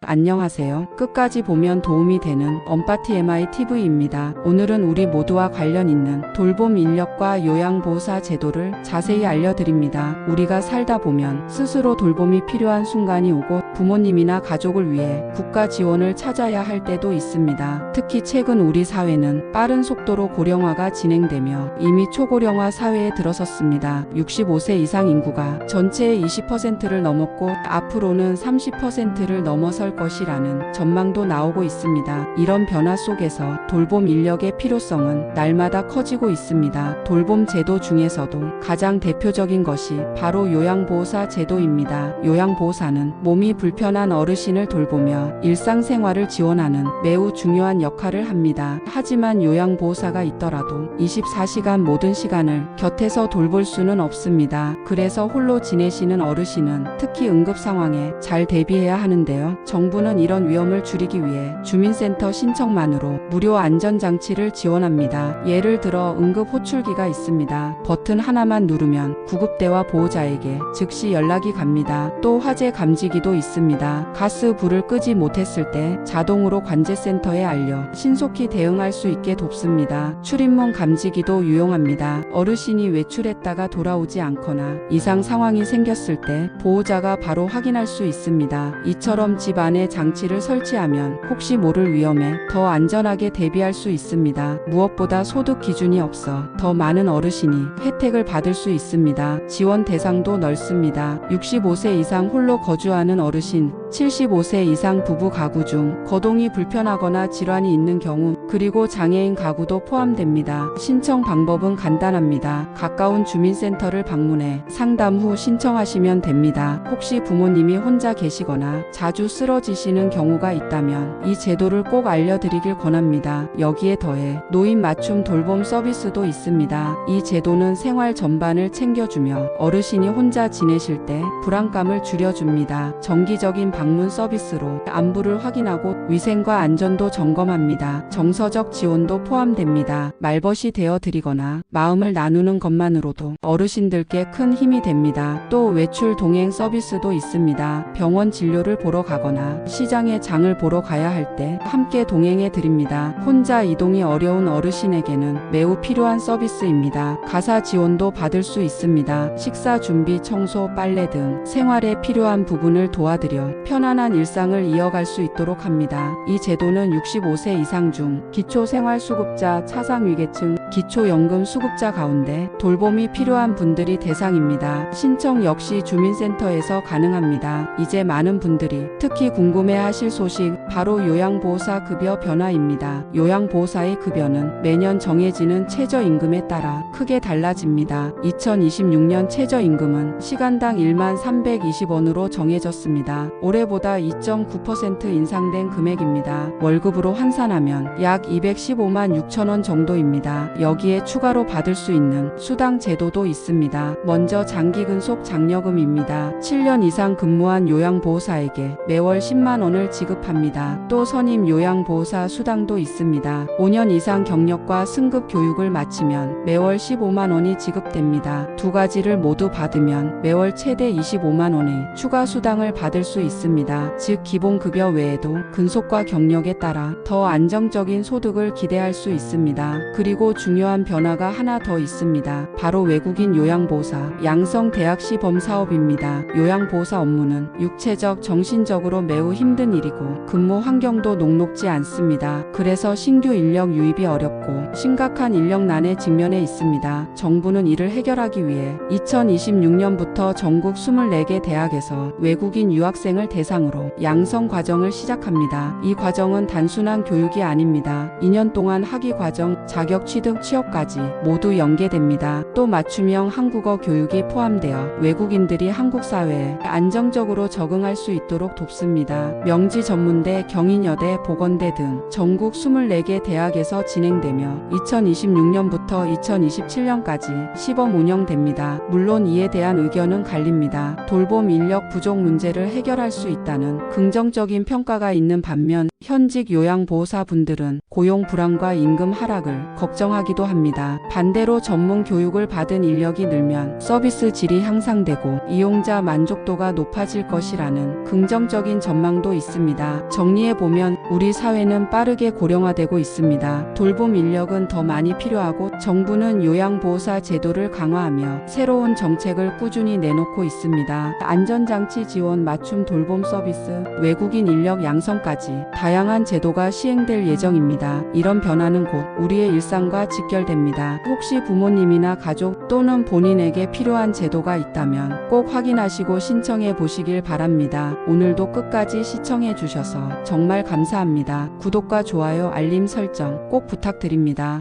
안녕하세요. 끝까지 보면 도움이 되는 엄빠TMI TV입니다. 오늘은 우리 모두와 관련 있는 돌봄 인력과 요양보호사 제도를 자세히 알려드립니다. 우리가 살다 보면 스스로 돌봄이 필요한 순간이 오고 부모님이나 가족을 위해 국가 지원을 찾아야 할 때도 있습니다. 특히 최근 우리 사회는 빠른 속도로 고령화가 진행되며 이미 초고령화 사회에 들어섰습니다. 65세 이상 인구가 전체의 20%를 넘었고 앞으로는 30%를 넘어설 것이라는 전망도 나오고 있습니다. 이런 변화 속에서 돌봄 인력의 필요성은 날마다 커지고 있습니다. 돌봄 제도 중에서도 가장 대표적인 것이 바로 요양보호사 제도입니다. 요양보호사는 몸이 불편한 어르신을 돌보며 일상생활을 지원하는 매우 중요한 역할을 합니다. 하지만 요양보호사가 있더라도 24시간 모든 시간을 곁에서 돌볼 수는 없습니다. 그래서 홀로 지내시는 어르신은 특히 응급 상황에 잘 대비해야 하는데요. 정부는 이런 위험을 줄이기 위해 주민센터 신청만으로 무료 안전장치를 지원합니다. 예를 들어 응급 호출기가 있습니다. 버튼 하나만 누르면 구급대와 보호자에게 즉시 연락이 갑니다. 또 화재 감지기도 있습니다. 가스 불을 끄지 못했을 때 자동으로 관제센터에 알려 신속히 대응할 수 있게 돕습니다. 출입문 감지기도 유용합니다. 어르신이 외출했다가 돌아오지 않거나 이상 상황이 생겼을 때 보호자가 바로 확인할 수 있습니다. 이처럼 집 안에 장치를 설치하면 혹시 모를 위험에 더 안전하게 대비할 수 있습니다. 무엇보다 소득 기준이 없어 더 많은 어르신이 혜택을 받을 수 있습니다. 지원 대상도 넓습니다. 65세 이상 홀로 거주하는 어르신, 75세 이상 부부 가구 중 거동이 불편하거나 질환이 있는 경우, 그리고 장애인 가구도 포함됩니다. 신청 방법은 간단합니다. 가까운 주민센터를 방문해 상담 후 신청하시면 됩니다. 혹시 부모님이 혼자 계시거나 자주 쓰러지시는 경우가 있다면 이 제도를 꼭 알려드리길 권합니다. 여기에 더해 노인 맞춤 돌봄 서비스도 있습니다. 이 제도는 생활 전반을 챙겨주며 어르신이 혼자 지내실 때 불안감을 줄여줍니다. 정기적인 방문 서비스로 안부를 확인하고 위생과 안전도 점검합니다. 정서적 지원도 포함됩니다. 말벗이 되어 드리거나 마음을 나누는 것만으로도 어르신들께 큰 힘이 됩니다. 또 외출 동행 서비스도 있습니다. 병원 진료를 보러 가거나 시장에 장을 보러 가야 할 때 함께 동행해 드립니다. 혼자 이동이 어려운 어르신에게는 매우 필요한 서비스입니다. 가사 지원도 받을 수 있습니다. 식사 준비, 청소, 빨래 등 생활에 필요한 부분을 도와드려 편안한 일상을 이어갈 수 있도록 합니다. 이 제도는 65세 이상 중 기초생활수급자, 차상위계층, 기초연금수급자 가운데 돌봄이 필요한 분들이 대상입니다. 신청 역시 주민센터에서 가능합니다. 이제 많은 분들이 특히 궁금해하실 소식, 바로 요양보호사 급여 변화입니다. 요양보호사의 급여는 매년 정해지는 최저임금에 따라 크게 달라집니다. 2026년 최저임금은 시간당 1320원으로 정해졌습니다. 올해보다 2.9% 인상된 금액입니다. 월급으로 환산하면 약 215만 6천원 정도입니다. 여기에 추가로 받을 수 있는 수당 제도도 있습니다. 먼저 장기근속 장려금입니다. 7년 이상 근무한 요양보호사에게 매월 10만원을 지급합니다. 또 선임 요양보호사 수당도 있습니다. 5년 이상 경력과 승급 교육을 마치면 매월 15만원이 지급됩니다. 두 가지를 모두 받으면 매월 최대 25만원의 추가 수당을 받을 수 있습니다. 즉 기본급여 외에도 근속과 경력에 따라 더 안정적인 소득을 기대할 수 있습니다. 그리고 중요한 변화가 하나 더 있습니다. 바로 외국인 요양보호사 양성대학시범 사업입니다. 요양보호사 업무는 육체적, 정신적으로 매우 힘든 일이고 근무 환경도 녹록지 않습니다. 그래서 신규 인력 유입이 어렵고 심각한 인력난에 직면해 있습니다. 정부는 이를 해결하기 위해 2026년부터 전국 24개 대학에서 외국인 유학생을 대상으로 양성 과정을 시작합니다. 이 과정은 단순한 교육이 아닙니다. 2년 동안 학위 과정, 자격 취득, 취업까지 모두 연계됩니다. 또 맞춤형 한국어 교육이 포함되어 외국인들이 한국 사회에 안정적으로 적응할 수 있도록 돕습니다. 명지 전문대, 경인여대, 보건대 등 전국 24개 대학에서 진행되며 2026년부터 2027년까지 시범 운영됩니다. 물론 이에 대한 의견은 갈립니다. 돌봄 인력 부족 문제를 해결할 수 있다는 긍정적인 평가가 있는 반면 현직 요양보호사분들은 고용 불안과 임금 하락을 걱정하기도 합니다. 반대로 전문 교육을 받은 인력이 늘면 서비스 질이 향상되고 이용자 만족도가 높아질 것이라는 긍정적인 전망도 있습니다. 정리해보면 우리 사회는 빠르게 고령화되고 있습니다. 돌봄 인력은 더 많이 필요하고 정부는 요양보호사 제도를 강화하며 새로운 정책을 꾸준히 내놓고 있습니다. 안전장치 지원, 맞춤 돌봄 서비스, 외국인 인력 양성까지 다양한 제도가 시행될 예정입니다. 이런 변화는 곧 우리의 일상과 직결됩니다. 혹시 부모님이나 가족 또는 본인에게 필요한 제도가 있다면 꼭 확인하시고 신청해 보시길 바랍니다. 오늘도 끝까지 시청해 주셔서 정말 감사합니다. 구독과 좋아요, 알림 설정 꼭 부탁드립니다.